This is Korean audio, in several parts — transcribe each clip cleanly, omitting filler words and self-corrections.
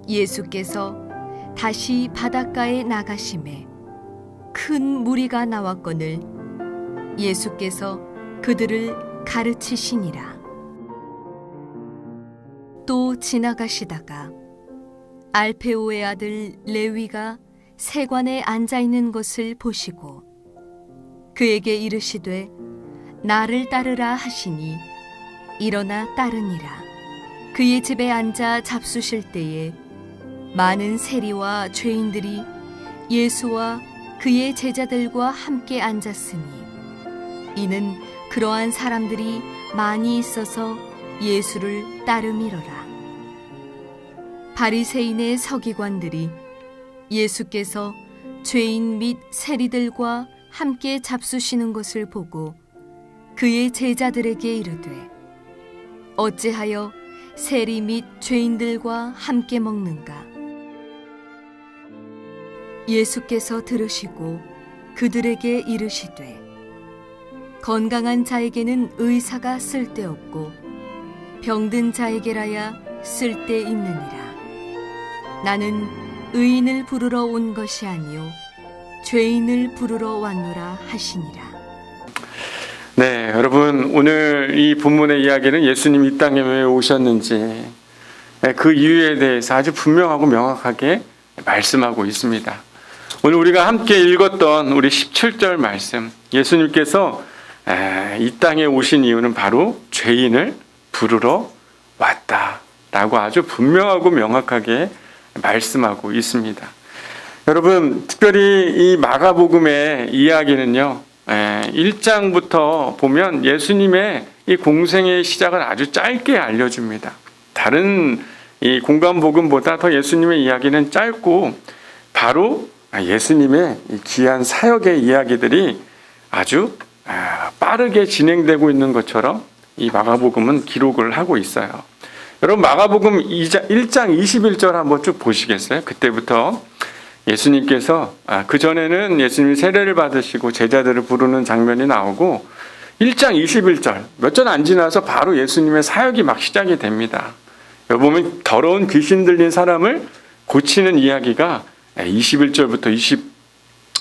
예수께서 다시 바닷가에 나가심에 큰 무리가 나왔거늘 예수께서 그들을 가르치시니라. 또 지나가시다가 알페오의 아들 레위가 세관에 앉아 있는 것을 보시고 그에게 이르시되 나를 따르라 하시니 일어나 따르니라. 그의 집에 앉아 잡수실 때에 많은 세리와 죄인들이 예수와 그의 제자들과 함께 앉았으니 이는 그러한 사람들이 많이 있어서 예수를 따름이로라. 바리새인의 서기관들이 예수께서 죄인 및 세리들과 함께 잡수시는 것을 보고 그의 제자들에게 이르되 어찌하여 세리 및 죄인들과 함께 먹는가? 예수께서 들으시고 그들에게 이르시되 건강한 자에게는 의사가 쓸데없고 병든 자에게라야 쓸데있느니라. 나는 의인을 부르러 온 것이 아니요 죄인을 부르러 왔노라 하시니라. 네, 여러분, 오늘 이 본문의 이야기는 예수님이 이 땅에 왜 오셨는지 그 이유에 대해서 아주 분명하고 명확하게 말씀하고 있습니다. 오늘 우리가 함께 읽었던 우리 17절 말씀, 예수님께서 이 땅에 오신 이유는 바로 죄인을 부르러 왔다라고 아주 분명하고 명확하게 말씀하고 있습니다. 여러분, 특별히 이 마가복음의 이야기는요, 1장부터 보면 예수님의 이 공생의 시작을 아주 짧게 알려줍니다. 다른 이 공간복음보다 더 예수님의 이야기는 짧고 바로 예수님의 이 귀한 사역의 이야기들이 아주 빠르게 진행되고 있는 것처럼 이 마가복음은 기록을 하고 있어요. 여러분, 마가복음 1장 21절 한번 쭉 보시겠어요? 그때부터 예수님께서 그전에는 예수님이 세례를 받으시고 제자들을 부르는 장면이 나오고 1장 21절 몇 절 안 지나서 바로 예수님의 사역이 막 시작이 됩니다. 여기 보면 더러운 귀신 들린 사람을 고치는 이야기가 21절부터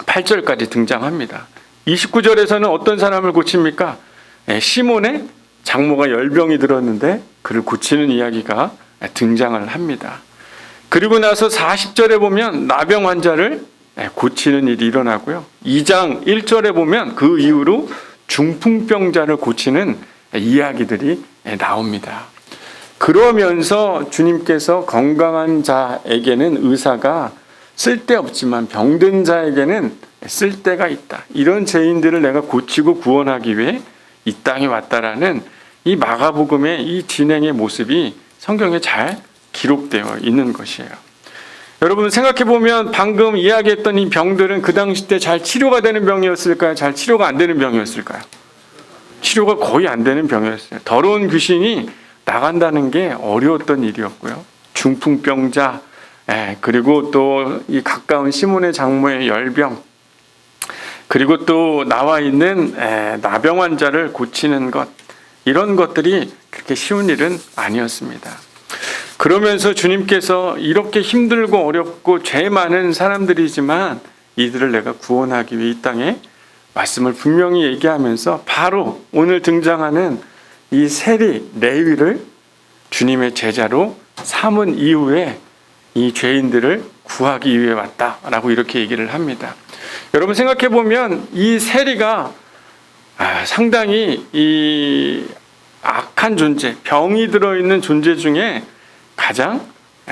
28절까지 등장합니다. 29절에서는 어떤 사람을 고칩니까? 시몬의 장모가 열병이 들었는데 그를 고치는 이야기가 등장을 합니다. 그리고 나서 40절에 보면 나병 환자를 고치는 일이 일어나고요. 2장 1절에 보면 그 이후로 중풍병자를 고치는 이야기들이 나옵니다. 그러면서 주님께서 건강한 자에게는 의사가 쓸데없지만 병든 자에게는 쓸데가 있다. 이런 죄인들을 내가 고치고 구원하기 위해 이 땅에 왔다라는 이 마가복음의 이 진행의 모습이 성경에 잘 기록되어 있는 것이에요. 여러분, 생각해보면 방금 이야기했던 이 병들은 그 당시 때 잘 치료가 되는 병이었을까요? 잘 치료가 안 되는 병이었을까요? 치료가 거의 안 되는 병이었어요. 더러운 귀신이 나간다는 게 어려웠던 일이었고요. 중풍병자, 그리고 또 이 가까운 시몬의 장모의 열병, 그리고 또 나와 있는 나병 환자를 고치는 것, 이런 것들이 그렇게 쉬운 일은 아니었습니다. 그러면서 주님께서 이렇게 힘들고 어렵고 죄 많은 사람들이지만 이들을 내가 구원하기 위해 이 땅에 말씀을 분명히 얘기하면서 바로 오늘 등장하는 이 세리 레위를 주님의 제자로 삼은 이후에 이 죄인들을 구하기 위해 왔다라고 이렇게 얘기를 합니다. 여러분, 생각해 보면 이 세리가 상당히 이 악한 존재, 병이 들어있는 존재 중에 가장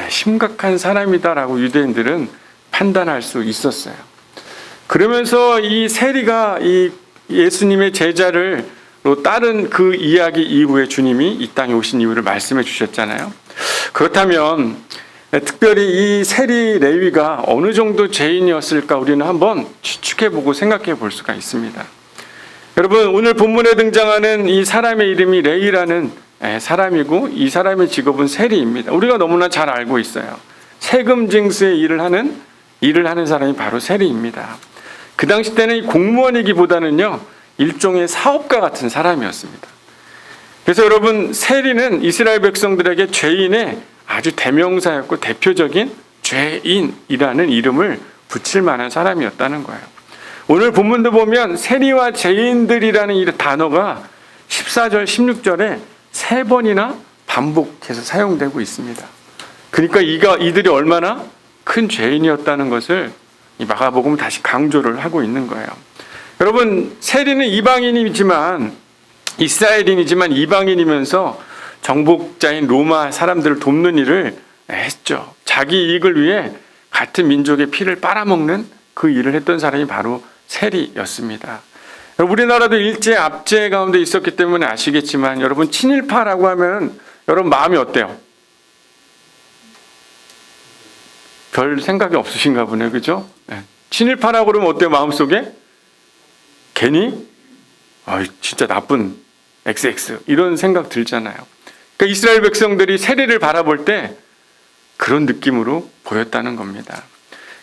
심각한 사람이다라고 유대인들은 판단할 수 있었어요. 그러면서 이 세리가 이 예수님의 제자를 따른 그 이야기 이후에 주님이 이 땅에 오신 이유를 말씀해 주셨잖아요. 그렇다면 특별히 이 세리 레위가 어느 정도 죄인이었을까 우리는 한번 추측해보고 생각해 볼 수가 있습니다. 여러분, 오늘 본문에 등장하는 이 사람의 이름이 레위라는 사람이고 이 사람의 직업은 세리입니다. 우리가 너무나 잘 알고 있어요. 세금 징수의 일을 하는 사람이 바로 세리입니다. 그 당시 때는 공무원이기보다는요, 일종의 사업가 같은 사람이었습니다. 그래서 여러분, 세리는 이스라엘 백성들에게 죄인의 아주 대명사였고 대표적인 죄인이라는 이름을 붙일 만한 사람이었다는 거예요. 오늘 본문도 보면 세리와 죄인들이라는 이 단어가 14절, 16절에 3번이나 반복해서 사용되고 있습니다. 그러니까 이들이 얼마나 큰 죄인이었다는 것을 이 마가복음은 다시 강조를 하고 있는 거예요. 여러분, 세리는 이방인이지만 이스라엘인이지만 이방인이면서 정복자인 로마 사람들을 돕는 일을 했죠. 자기 이익을 위해 같은 민족의 피를 빨아먹는 그 일을 했던 사람이 바로 세리였습니다. 우리나라도 일제 압제 가운데 있었기 때문에 아시겠지만 여러분, 친일파라고 하면 여러분 마음이 어때요? 별 생각이 없으신가 보네요. 그죠? 친일파라고 그러면 어때요? 마음속에? 괜히 진짜 나쁜 XX 이런 생각 들잖아요. 그러니까 이스라엘 백성들이 세리를 바라볼 때 그런 느낌으로 보였다는 겁니다.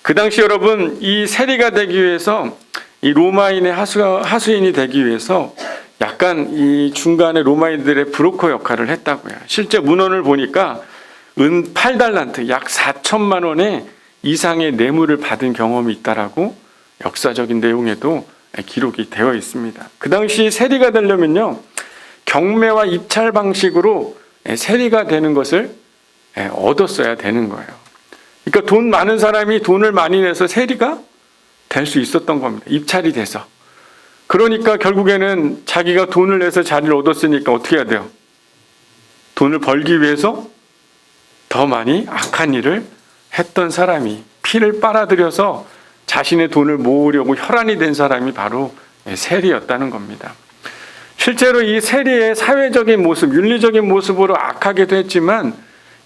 그 당시 여러분, 이 세리가 되기 위해서 이 로마인의 하수인이 되기 위해서 약간 이 중간에 로마인들의 브로커 역할을 했다고요. 실제 문헌을 보니까 은 8달란트 약 4천만 원의 이상의 뇌물을 받은 경험이 있다라고 역사적인 내용에도 기록이 되어 있습니다. 그 당시 세리가 되려면요, 경매와 입찰 방식으로 세리가 되는 것을 얻었어야 되는 거예요. 그러니까 돈 많은 사람이 돈을 많이 내서 세리가 될 수 있었던 겁니다. 입찰이 돼서. 그러니까 결국에는 자기가 돈을 내서 자리를 얻었으니까 어떻게 해야 돼요? 돈을 벌기 위해서 더 많이 악한 일을 했던 사람이, 피를 빨아들여서 자신의 돈을 모으려고 혈안이 된 사람이 바로 세리였다는 겁니다. 실제로 이 세리의 사회적인 모습, 윤리적인 모습으로 악하게도 했지만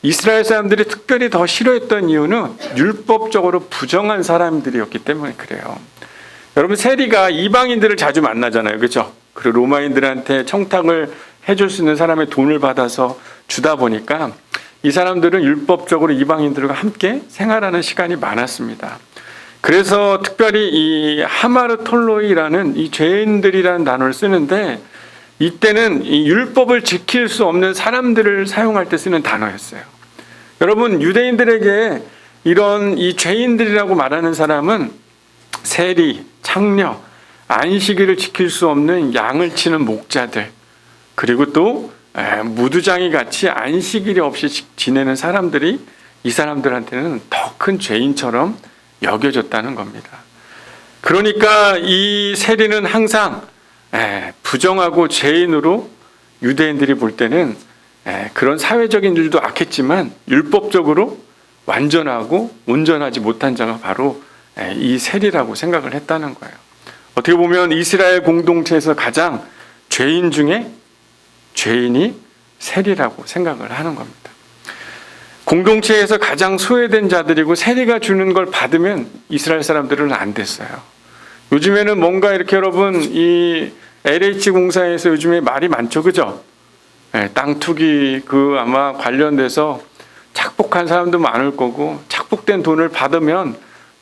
이스라엘 사람들이 특별히 더 싫어했던 이유는 율법적으로 부정한 사람들이었기 때문에 그래요. 여러분, 세리가 이방인들을 자주 만나잖아요. 그렇죠? 그리고 로마인들한테 청탁을 해줄 수 있는 사람의 돈을 받아서 주다 보니까 이 사람들은 율법적으로 이방인들과 함께 생활하는 시간이 많았습니다. 그래서 특별히 이 하마르톨로이라는 이 죄인들이라는 단어를 쓰는데, 이때는 이 율법을 지킬 수 없는 사람들을 사용할 때 쓰는 단어였어요. 여러분, 유대인들에게 이런 이 죄인들이라고 말하는 사람은 세리, 창녀, 안식일을 지킬 수 없는 양을 치는 목자들, 그리고 또 무두장이 같이 안식일이 없이 지내는 사람들이 이 사람들한테는 더 큰 죄인처럼 여겨졌다는 겁니다. 그러니까 이 세리는 항상 부정하고 죄인으로 유대인들이 볼 때는 그런 사회적인 일도 악했지만 율법적으로 완전하고 온전하지 못한 자가 바로 이 세리라고 생각을 했다는 거예요. 어떻게 보면 이스라엘 공동체에서 가장 죄인 중에 죄인이 세리라고 생각을 하는 겁니다. 공동체에서 가장 소외된 자들이고 세리가 주는 걸 받으면 이스라엘 사람들은 안 됐어요. 요즘에는 뭔가 이렇게 여러분, 이 LH 공사에서 요즘에 말이 많죠, 그죠? 땅 투기 아마 관련돼서 착복한 사람도 많을 거고, 착복된 돈을 받으면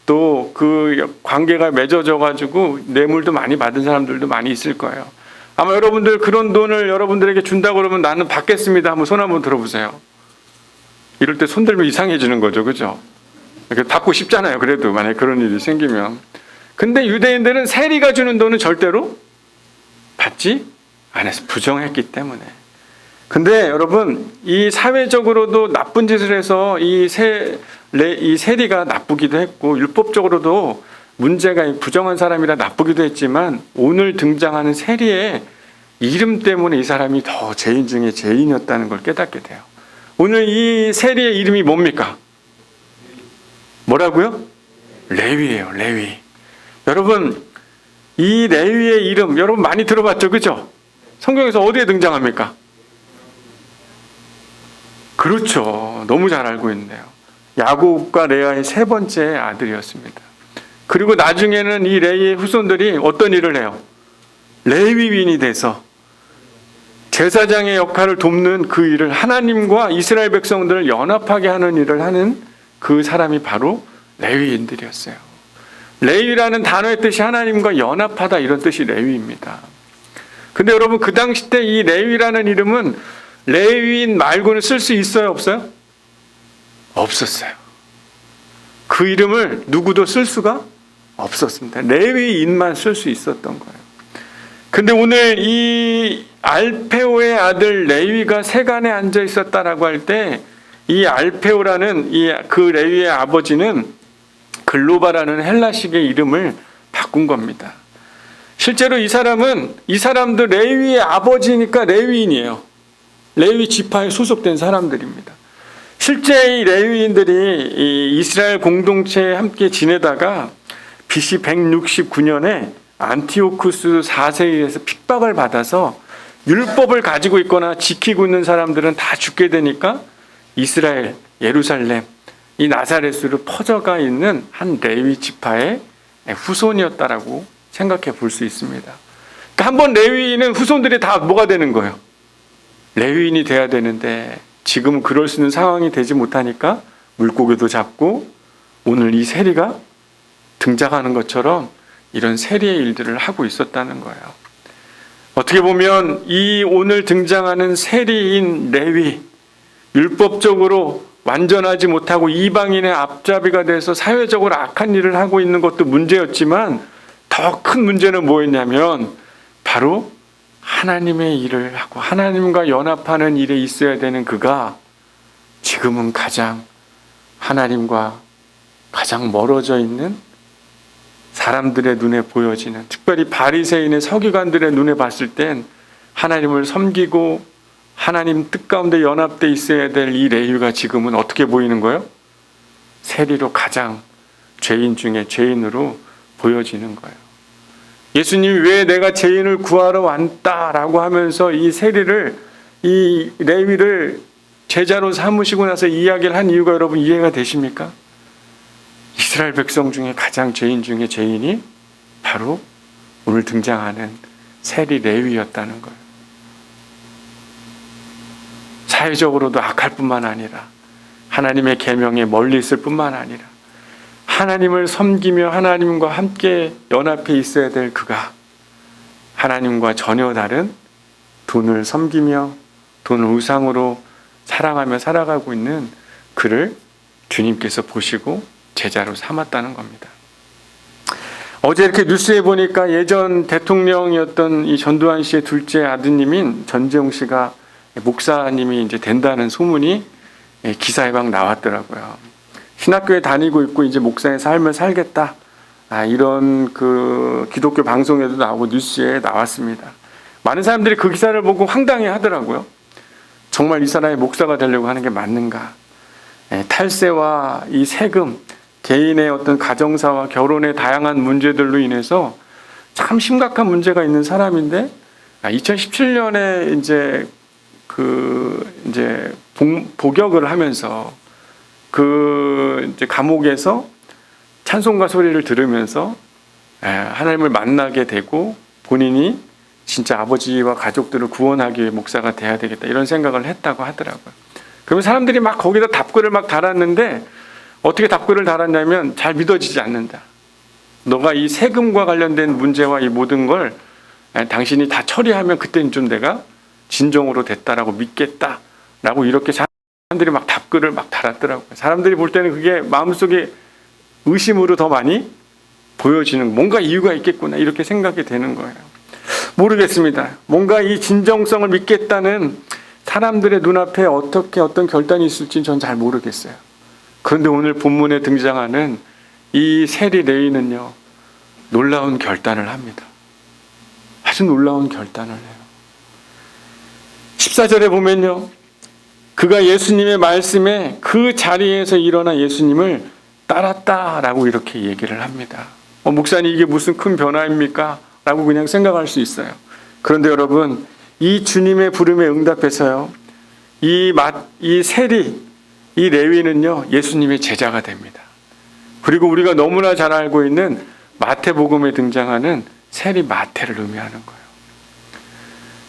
또 그 관계가 맺어져 가지고 뇌물도 많이 받은 사람들도 많이 있을 거예요. 아마 여러분들 그런 돈을 여러분들에게 준다고 그러면 나는 받겠습니다. 한번 손 한번 들어보세요. 이럴 때 손 들면 이상해지는 거죠, 그죠? 받고 싶잖아요. 그래도 만약에 그런 일이 생기면. 근데 유대인들은 세리가 주는 돈은 절대로 받지 않았어요. 부정했기 때문에. 근데 여러분, 이 사회적으로도 나쁜 짓을 해서 이 세리가 나쁘기도 했고, 율법적으로도 문제가 부정한 사람이라 나쁘기도 했지만, 오늘 등장하는 세리의 이름 때문에 이 사람이 더 죄인 중에 죄인이었다는 걸 깨닫게 돼요. 오늘 이 세리의 이름이 뭡니까? 뭐라고요? 레위예요, 레위. 여러분, 이 레위의 이름 여러분 많이 들어봤죠, 그죠? 성경에서 어디에 등장합니까? 그렇죠, 너무 잘 알고 있네요. 야곱과 레아의 3번째 아들이었습니다. 그리고 나중에는 이 레위의 후손들이 어떤 일을 해요? 레위인이 돼서 제사장의 역할을 돕는 그 일을, 하나님과 이스라엘 백성들을 연합하게 하는 일을 하는 그 사람이 바로 레위인들이었어요. 레위라는 단어의 뜻이 하나님과 연합하다, 이런 뜻이 레위입니다. 근데 여러분, 그 당시 때 이 레위라는 이름은 레위인 말고는 쓸 수 있어요, 없어요? 없었어요. 그 이름을 누구도 쓸 수가 없었습니다. 레위인만 쓸 수 있었던 거예요. 근데 오늘 이 알페오의 아들 레위가 세간에 앉아 있었다라고 할 때 이 알페오라는 그 레위의 아버지는 글로바라는 헬라식의 이름을 바꾼 겁니다. 실제로 이 사람도 레위의 아버지니까 레위인이에요. 레위 지파에 소속된 사람들입니다. 실제 이 레위인들이 이 이스라엘 공동체에 함께 지내다가 BC 169년에 안티오쿠스 4세에 의해서 핍박을 받아서 율법을 가지고 있거나 지키고 있는 사람들은 다 죽게 되니까 이스라엘, 예루살렘, 이 나사렛으로 퍼져가 있는 한 레위 지파의 후손이었다라고 생각해 볼 수 있습니다. 그러니까 한번 레위인은 후손들이 다 뭐가 되는 거예요? 레위인이 돼야 되는데 지금은 그럴 수 있는 상황이 되지 못하니까 물고기도 잡고 오늘 이 세리가 등장하는 것처럼 이런 세리의 일들을 하고 있었다는 거예요. 어떻게 보면 이 오늘 등장하는 세리인 레위, 율법적으로 완전하지 못하고 이방인의 앞잡이가 돼서 사회적으로 악한 일을 하고 있는 것도 문제였지만 더 큰 문제는 뭐였냐면 바로 하나님의 일을 하고 하나님과 연합하는 일에 있어야 되는 그가 지금은 가장 하나님과 가장 멀어져 있는 사람들의 눈에 보여지는, 특별히 바리새인의 서기관들의 눈에 봤을 땐 하나님을 섬기고 하나님 뜻 가운데 연합돼 있어야 될 이 레위가 지금은 어떻게 보이는 거예요? 세리로 가장 죄인 중에 죄인으로 보여지는 거예요. 예수님이 왜 내가 죄인을 구하러 왔다라고 하면서 이 세리를, 이 레위를 제자로 삼으시고 나서 이야기를 한 이유가 여러분 이해가 되십니까? 이스라엘 백성 중에 가장 죄인 중에 죄인이 바로 오늘 등장하는 세리 레위였다는 거예요. 사회적으로도 악할 뿐만 아니라 하나님의 계명에 멀리 있을 뿐만 아니라 하나님을 섬기며 하나님과 함께 연합해 있어야 될 그가 하나님과 전혀 다른 돈을 섬기며 돈을 우상으로 사랑하며 살아가고 있는 그를 주님께서 보시고 제자로 삼았다는 겁니다. 어제 이렇게 뉴스에 보니까 예전 대통령이었던 이 전두환 씨의 둘째 아드님인 전재용 씨가 목사님이 이제 된다는 소문이 기사에 막 나왔더라고요. 신학교에 다니고 있고 이제 목사의 삶을 살겠다. 이런 그 기독교 방송에도 나오고 뉴스에 나왔습니다. 많은 사람들이 그 기사를 보고 황당해 하더라고요. 정말 이 사람이 목사가 되려고 하는 게 맞는가? 탈세와 이 세금, 개인의 어떤 가정사와 결혼의 다양한 문제들로 인해서 참 심각한 문제가 있는 사람인데 2017년에 이제 복역을 하면서 이제 감옥에서 찬송가 소리를 들으면서 하나님을 만나게 되고 본인이 진짜 아버지와 가족들을 구원하기 위해 목사가 돼야 되겠다 이런 생각을 했다고 하더라고요. 그러면 사람들이 막 거기다 답글을 막 달았는데 어떻게 답글을 달았냐면 잘 믿어지지 않는다. 너가 이 세금과 관련된 문제와 이 모든 걸 당신이 다 처리하면 그때는 좀 내가 진정으로 됐다라고 믿겠다라고 이렇게 사람들이 막 답글을 막 달았더라고요. 사람들이 볼 때는 그게 마음속에 의심으로 더 많이 보여지는, 뭔가 이유가 있겠구나 이렇게 생각이 되는 거예요. 모르겠습니다. 뭔가 이 진정성을 믿겠다는 사람들의 눈앞에 어떤 결단이 있을지는 전 잘 모르겠어요. 그런데 오늘 본문에 등장하는 이 세리 레위는요, 놀라운 결단을 합니다. 아주 놀라운 결단을 해요. 14절에 보면요, 그가 예수님의 말씀에 그 자리에서 일어나 예수님을 따랐다라고 이렇게 얘기를 합니다. 목사님 이게 무슨 큰 변화입니까? 라고 그냥 생각할 수 있어요. 그런데 여러분, 이 주님의 부름에 응답해서요, 이 세리, 이 레위는요, 예수님의 제자가 됩니다. 그리고 우리가 너무나 잘 알고 있는 마태복음에 등장하는 세리 마태를 의미하는 거예요.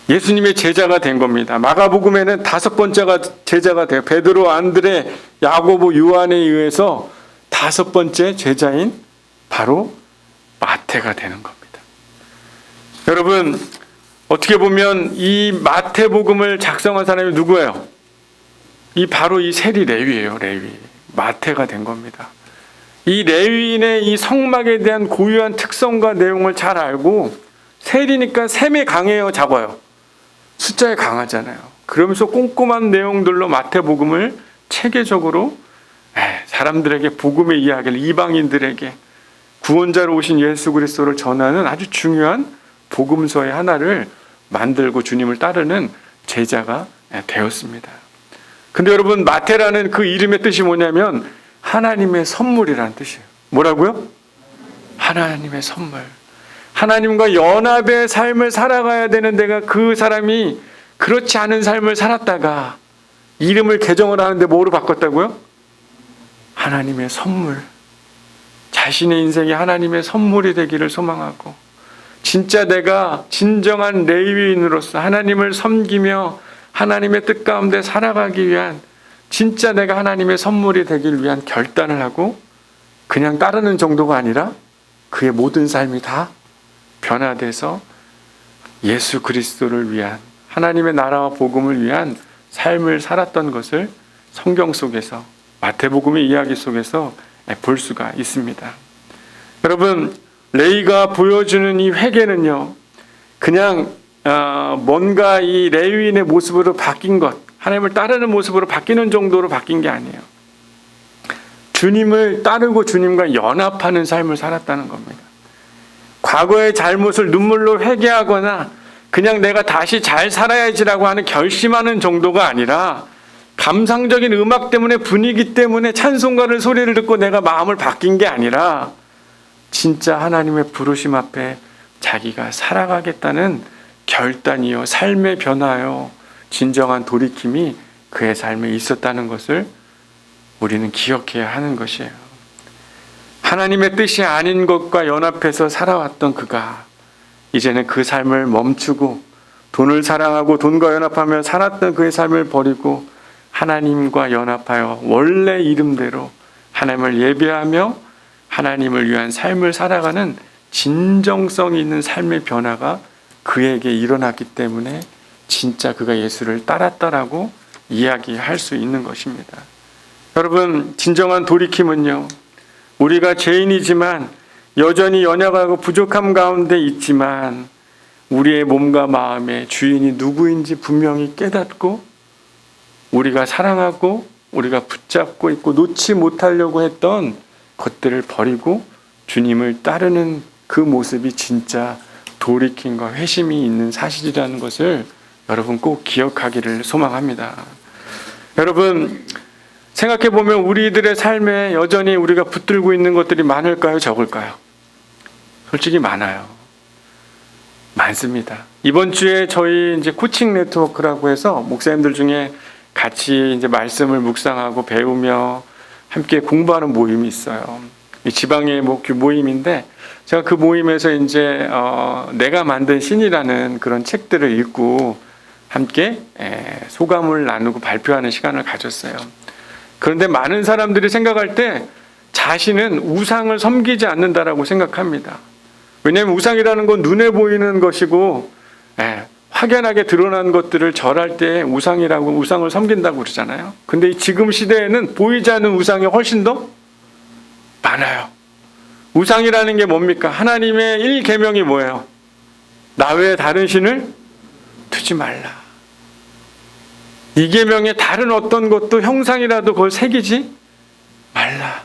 예수님의 제자가 된 겁니다. 마가복음에는 5번째가 제자가 돼요. 베드로, 안드레, 야고보, 요한에 의해서 5번째 제자인 바로 마태가 되는 겁니다. 여러분, 어떻게 보면 이 마태복음을 작성한 사람이 누구예요? 바로 이 세리 레위예요. 레위. 마태가 된 겁니다. 이 레위인의 이 성막에 대한 고유한 특성과 내용을 잘 알고 셀이니까 셈이 강해요, 작아요? 숫자에 강하잖아요. 그러면서 꼼꼼한 내용들로 마태복음을 체계적으로 사람들에게 복음의 이야기를, 이방인들에게 구원자로 오신 예수 그리스도를 전하는 아주 중요한 복음서의 하나를 만들고 주님을 따르는 제자가 되었습니다. 근데 여러분, 마태라는 그 이름의 뜻이 뭐냐면 하나님의 선물이라는 뜻이에요. 뭐라고요? 하나님의 선물. 하나님과 연합의 삶을 살아가야 되는 데가, 그 사람이 그렇지 않은 삶을 살았다가 이름을 개정을 하는데 뭐로 바꿨다고요? 하나님의 선물. 자신의 인생이 하나님의 선물이 되기를 소망하고, 진짜 내가 진정한 레위인으로서 하나님을 섬기며 하나님의 뜻 가운데 살아가기 위한, 진짜 내가 하나님의 선물이 되길 위한 결단을 하고 그냥 따르는 정도가 아니라 그의 모든 삶이 다 변화돼서 예수 그리스도를 위한, 하나님의 나라와 복음을 위한 삶을 살았던 것을 성경 속에서, 마태복음의 이야기 속에서 볼 수가 있습니다. 여러분, 레위가 보여주는 이 회개는요, 그냥 뭔가 이 레위인의 모습으로 바뀐 것, 하나님을 따르는 모습으로 바뀌는 정도로 바뀐 게 아니에요. 주님을 따르고 주님과 연합하는 삶을 살았다는 겁니다. 과거의 잘못을 눈물로 회개하거나 그냥 내가 다시 잘 살아야지라고 하는 결심하는 정도가 아니라, 감상적인 음악 때문에, 분위기 때문에 찬송가를 소리를 듣고 내가 마음을 바뀐 게 아니라 진짜 하나님의 부르심 앞에 자기가 살아가겠다는 결단이요, 삶의 변화요, 진정한 돌이킴이 그의 삶에 있었다는 것을 우리는 기억해야 하는 것이에요. 하나님의 뜻이 아닌 것과 연합해서 살아왔던 그가 이제는 그 삶을 멈추고 돈을 사랑하고 돈과 연합하며 살았던 그의 삶을 버리고 하나님과 연합하여 원래 이름대로 하나님을 예배하며 하나님을 위한 삶을 살아가는 진정성 있는 삶의 변화가 그에게 일어났기 때문에 진짜 그가 예수를 따랐다라고 이야기할 수 있는 것입니다. 여러분, 진정한 돌이킴은요, 우리가 죄인이지만 여전히 연약하고 부족함 가운데 있지만 우리의 몸과 마음의 주인이 누구인지 분명히 깨닫고 우리가 사랑하고 우리가 붙잡고 있고 놓지 못하려고 했던 것들을 버리고 주님을 따르는 그 모습이 진짜 돌이킴과 회심이 있는 사실이라는 것을 여러분 꼭 기억하기를 소망합니다. 여러분, 생각해 보면 우리들의 삶에 여전히 우리가 붙들고 있는 것들이 많을까요? 적을까요? 솔직히 많아요. 많습니다. 이번 주에 저희 이제 코칭 네트워크라고 해서 목사님들 중에 같이 이제 말씀을 묵상하고 배우며 함께 공부하는 모임이 있어요. 지방의 모임인데, 제가 그 모임에서 이제 내가 만든 신이라는 그런 책들을 읽고 함께 소감을 나누고 발표하는 시간을 가졌어요. 그런데 많은 사람들이 생각할 때 자신은 우상을 섬기지 않는다라고 생각합니다. 왜냐하면 우상이라는 건 눈에 보이는 것이고 확연하게 드러난 것들을 절할 때 우상이라고, 우상을 섬긴다고 그러잖아요. 근데 지금 시대에는 보이지 않는 우상이 훨씬 더 많아요. 우상이라는 게 뭡니까? 하나님의 1계명이 뭐예요? 나 외에 다른 신을 두지 말라. 2계명에 다른 어떤 것도 형상이라도 그걸 새기지 말라.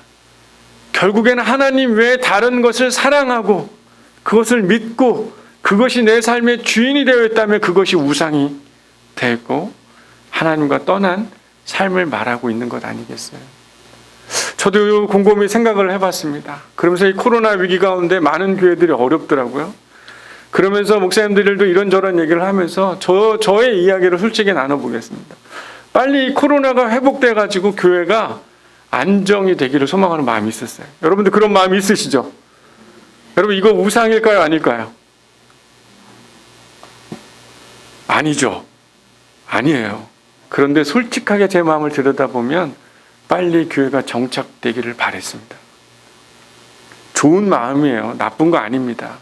결국에는 하나님 외에 다른 것을 사랑하고 그것을 믿고 그것이 내 삶의 주인이 되어 있다면 그것이 우상이 되고 하나님과 떠난 삶을 말하고 있는 것 아니겠어요? 저도 곰곰이 생각을 해봤습니다. 그러면서 이 코로나 위기 가운데 많은 교회들이 어렵더라고요. 그러면서 목사님들도 이런저런 얘기를 하면서 저의 이야기를 솔직히 나눠보겠습니다. 빨리 코로나가 회복돼가지고 교회가 안정이 되기를 소망하는 마음이 있었어요. 여러분들 그런 마음이 있으시죠? 여러분, 이거 우상일까요? 아닐까요? 아니죠. 아니에요. 그런데 솔직하게 제 마음을 들여다보면 빨리 교회가 정착되기를 바랬습니다. 좋은 마음이에요. 나쁜 거 아닙니다.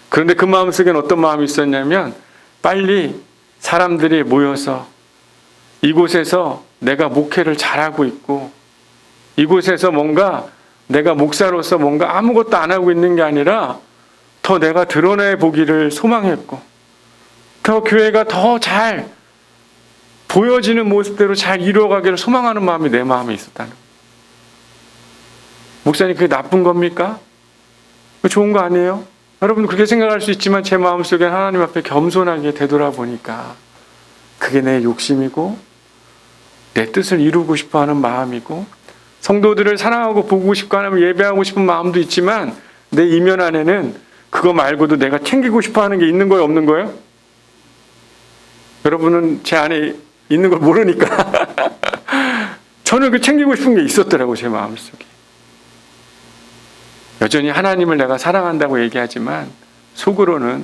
그런데 그 마음속에는 어떤 마음이 있었냐면 빨리 사람들이 모여서 이곳에서 내가 목회를 잘하고 있고 이곳에서 뭔가 내가 목사로서 뭔가 아무것도 안 하고 있는 게 아니라 더 내가 드러내 보기를 소망했고, 더 교회가 더 잘 보여지는 모습대로 잘 이루어가기를 소망하는 마음이 내 마음에 있었다는 거예요. 목사님, 그게 나쁜 겁니까? 좋은 거 아니에요? 여러분 그렇게 생각할 수 있지만 제 마음속에 하나님 앞에 겸손하게 되돌아보니까 그게 내 욕심이고 내 뜻을 이루고 싶어하는 마음이고, 성도들을 사랑하고 보고 싶고 하나님 예배하고 싶은 마음도 있지만 내 이면 안에는 그거 말고도 내가 챙기고 싶어하는 게 있는 거예요, 없는 거예요? 여러분은 제 안에 있는 걸 모르니까 저는 그 챙기고 싶은 게 있었더라고요, 제 마음속에. 여전히 하나님을 내가 사랑한다고 얘기하지만 속으로는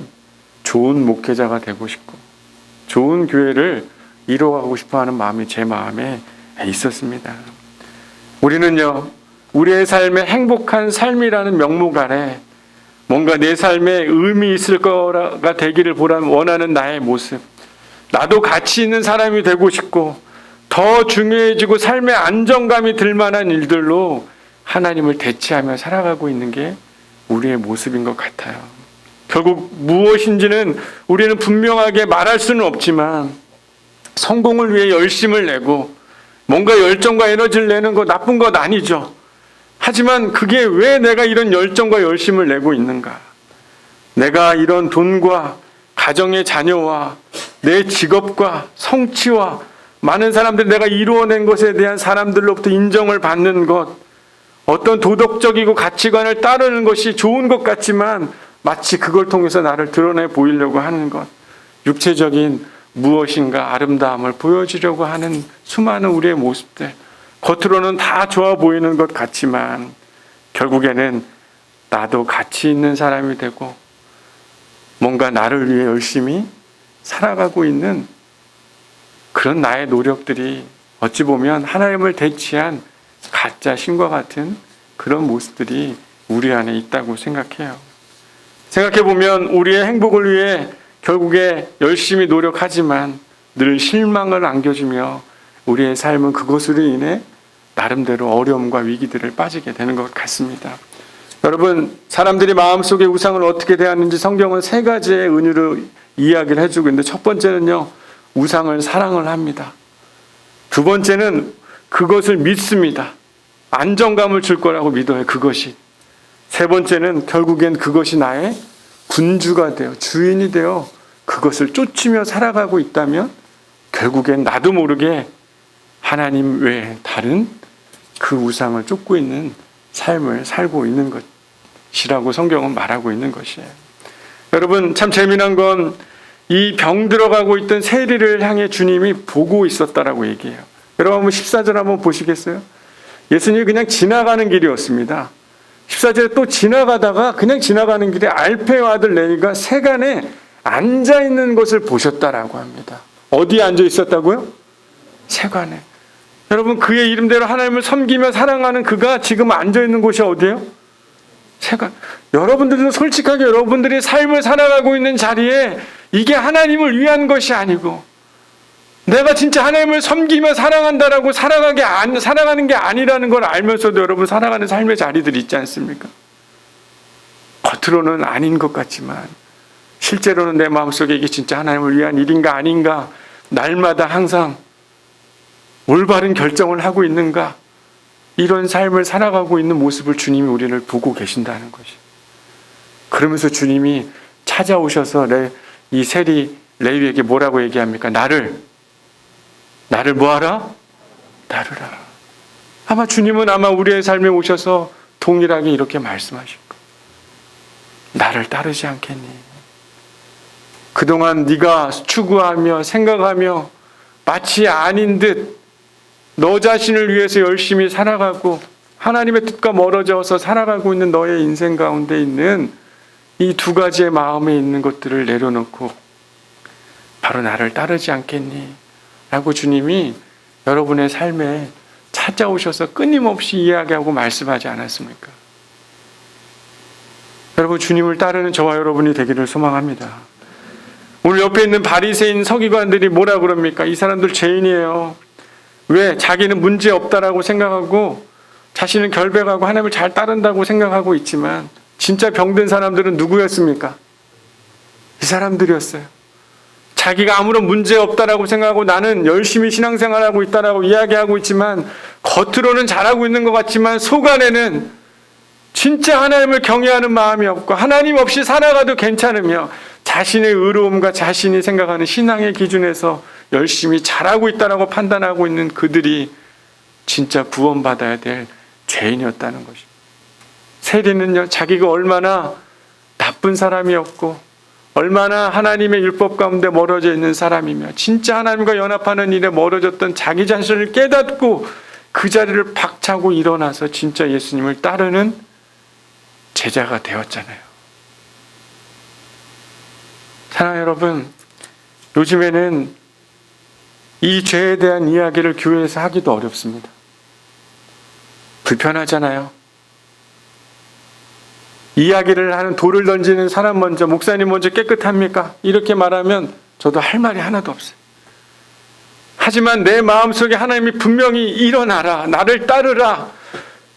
좋은 목회자가 되고 싶고 좋은 교회를 이루어가고 싶어하는 마음이 제 마음에 있었습니다. 우리는요, 우리의 삶에 행복한 삶이라는 명목 아래 뭔가 내 삶에 의미 있을 거가 되기를 원하는 나의 모습, 나도 가치 있는 사람이 되고 싶고 더 중요해지고 삶의 안정감이 들 만한 일들로 하나님을 대체하며 살아가고 있는 게 우리의 모습인 것 같아요. 결국 무엇인지는 우리는 분명하게 말할 수는 없지만 성공을 위해 열심을 내고 뭔가 열정과 에너지를 내는 거 나쁜 것 아니죠. 하지만 그게 왜 내가 이런 열정과 열심을 내고 있는가? 내가 이런 돈과 가정의 자녀와 내 직업과 성취와 많은 사람들이 내가 이루어낸 것에 대한 사람들로부터 인정을 받는 것, 어떤 도덕적이고 가치관을 따르는 것이 좋은 것 같지만 마치 그걸 통해서 나를 드러내 보이려고 하는 것, 육체적인 무엇인가 아름다움을 보여주려고 하는 수많은 우리의 모습들, 겉으로는 다 좋아 보이는 것 같지만 결국에는 나도 가치 있는 사람이 되고 뭔가 나를 위해 열심히 살아가고 있는 그런 나의 노력들이 어찌 보면 하나님을 대체한 가짜 신과 같은 그런 모습들이 우리 안에 있다고 생각해요. 생각해보면 우리의 행복을 위해 결국에 열심히 노력하지만 늘 실망을 안겨주며 우리의 삶은 그것으로 인해 나름대로 어려움과 위기들을 빠지게 되는 것 같습니다. 여러분, 사람들이 마음속에 우상을 어떻게 대하는지 성경은 세 가지의 은유로 이야기를 해주고 있는데, 첫 번째는요, 우상을 사랑을 합니다. 두 번째는 그것을 믿습니다. 안정감을 줄 거라고 믿어요, 그것이. 세 번째는 결국엔 그것이 나의 군주가 되어 주인이 되어 그것을 쫓으며 살아가고 있다면 결국엔 나도 모르게 하나님 외에 다른 그 우상을 쫓고 있는 삶을 살고 있는 것이라고 성경은 말하고 있는 것이에요. 여러분, 참 재미난 건 이 병들어가고 있던 세리를 향해 주님이 보고 있었다라고 얘기해요. 여러분 한번 14절 한번 보시겠어요? 예수님이 그냥 지나가는 길이었습니다. 14절에 또 지나가다가 그냥 지나가는 길에 알페의 아들 레위가 세간에 앉아있는 것을 보셨다라고 합니다. 어디에 앉아 있었다고요? 세간에. 여러분, 그의 이름대로 하나님을 섬기며 사랑하는 그가 지금 앉아있는 곳이 어디예요? 세간. 여러분들도 솔직하게 여러분들이 삶을 살아가고 있는 자리에 이게 하나님을 위한 것이 아니고 내가 진짜 하나님을 섬기며 사랑한다라고 살아가는 게 아니라는 걸 알면서도 여러분 살아가는 삶의 자리들이 있지 않습니까? 겉으로는 아닌 것 같지만 실제로는 내 마음속에 이게 진짜 하나님을 위한 일인가 아닌가, 날마다 항상 올바른 결정을 하고 있는가, 이런 삶을 살아가고 있는 모습을 주님이 우리를 보고 계신다는 것이. 그러면서 주님이 찾아오셔서 이 세리 레위에게 뭐라고 얘기합니까? 나를 뭐하라? 따르라. 아마 주님은 우리의 삶에 오셔서 동일하게 이렇게 말씀하실 거예요. 나를 따르지 않겠니? 그동안 네가 추구하며 생각하며 마치 아닌 듯 너 자신을 위해서 열심히 살아가고 하나님의 뜻과 멀어져서 살아가고 있는 너의 인생 가운데 있는 이 두 가지의 마음에 있는 것들을 내려놓고 바로 나를 따르지 않겠니? 라고 주님이 여러분의 삶에 찾아오셔서 끊임없이 이야기하고 말씀하지 않았습니까? 여러분, 주님을 따르는 저와 여러분이 되기를 소망합니다. 오늘 옆에 있는 바리새인 서기관들이 뭐라 그럽니까? 이 사람들 죄인이에요. 왜? 자기는 문제 없다라고 생각하고 자신은 결백하고 하나님을 잘 따른다고 생각하고 있지만 진짜 병든 사람들은 누구였습니까? 이 사람들이었어요. 자기가 아무런 문제 없다라고 생각하고 나는 열심히 신앙생활하고 있다라고 이야기하고 있지만 겉으로는 잘하고 있는 것 같지만 속 안에는 진짜 하나님을 경외하는 마음이 없고 하나님 없이 살아가도 괜찮으며 자신의 의로움과 자신이 생각하는 신앙의 기준에서 열심히 잘하고 있다라고 판단하고 있는 그들이 진짜 구원받아야 될 죄인이었다는 것입니다. 세리는요, 자기가 얼마나 나쁜 사람이었고 얼마나 하나님의 율법 가운데 멀어져 있는 사람이며 진짜 하나님과 연합하는 일에 멀어졌던 자기 자신을 깨닫고 그 자리를 박차고 일어나서 진짜 예수님을 따르는 제자가 되었잖아요. 사랑하는 여러분, 요즘에는 이 죄에 대한 이야기를 교회에서 하기도 어렵습니다. 불편하잖아요. 이야기를 하는 돌을 던지는 사람 먼저, 목사님 먼저 깨끗합니까? 이렇게 말하면 저도 할 말이 하나도 없어요. 하지만 내 마음속에 하나님이 분명히 일어나라, 나를 따르라,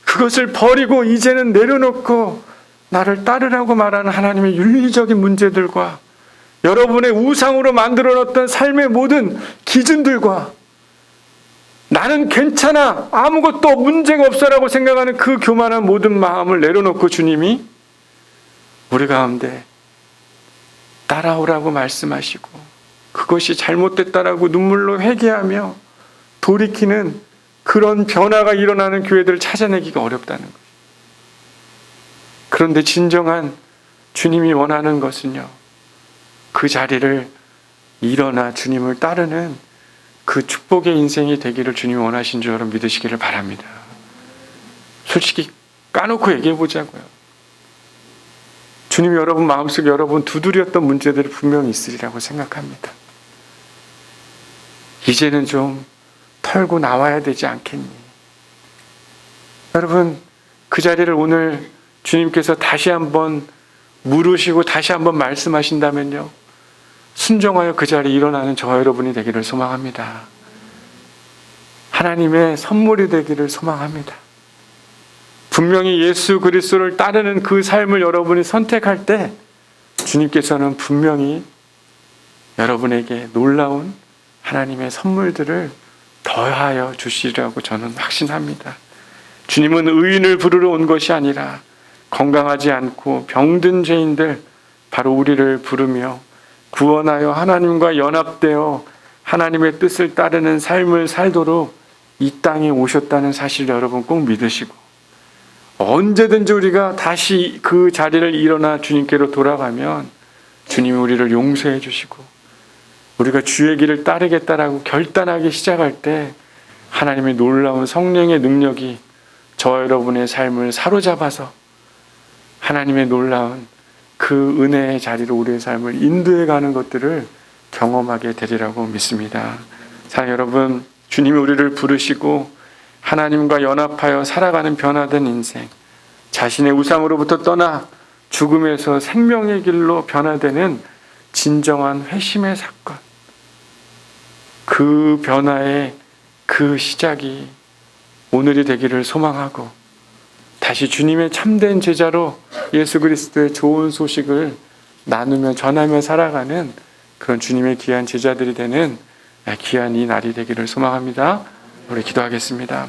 그것을 버리고 이제는 내려놓고 나를 따르라고 말하는 하나님의 윤리적인 문제들과 여러분의 우상으로 만들어놨던 삶의 모든 기준들과 나는 괜찮아, 아무것도 문제가 없어라고 생각하는 그 교만한 모든 마음을 내려놓고 주님이 우리 가운데 따라오라고 말씀하시고 그것이 잘못됐다라고 눈물로 회개하며 돌이키는 그런 변화가 일어나는 교회들을 찾아내기가 어렵다는 거예요. 그런데 진정한 주님이 원하는 것은요, 그 자리를 일어나 주님을 따르는 그 축복의 인생이 되기를 주님이 원하신 줄 여러분 믿으시기를 바랍니다. 솔직히 까놓고 얘기해 보자고요. 주님이 여러분 마음속에 여러분 두드렸던 문제들이 분명히 있으리라고 생각합니다. 이제는 좀 털고 나와야 되지 않겠니? 여러분, 그 자리를 오늘 주님께서 다시 한번 물으시고 다시 한번 말씀하신다면요, 순종하여 그 자리에 일어나는 저와 여러분이 되기를 소망합니다. 하나님의 선물이 되기를 소망합니다. 분명히 예수 그리스도를 따르는 그 삶을 여러분이 선택할 때 주님께서는 분명히 여러분에게 놀라운 하나님의 선물들을 더하여 주시리라고 저는 확신합니다. 주님은 의인을 부르러 온 것이 아니라 건강하지 않고 병든 죄인들, 바로 우리를 부르며 구원하여 하나님과 연합되어 하나님의 뜻을 따르는 삶을 살도록 이 땅에 오셨다는 사실 여러분 꼭 믿으시고, 언제든지 우리가 다시 그 자리를 일어나 주님께로 돌아가면 주님이 우리를 용서해 주시고 우리가 주의 길을 따르겠다라고 결단하기 시작할 때 하나님의 놀라운 성령의 능력이 저와 여러분의 삶을 사로잡아서 하나님의 놀라운 그 은혜의 자리로 우리의 삶을 인도해 가는 것들을 경험하게 되리라고 믿습니다. 사랑하는 여러분, 주님이 우리를 부르시고 하나님과 연합하여 살아가는 변화된 인생, 자신의 우상으로부터 떠나 죽음에서 생명의 길로 변화되는 진정한 회심의 사건, 그 변화의 그 시작이 오늘이 되기를 소망하고 다시 주님의 참된 제자로 예수 그리스도의 좋은 소식을 나누며 전하며 살아가는 그런 주님의 귀한 제자들이 되는 귀한 이 날이 되기를 소망합니다. 우리 기도하겠습니다.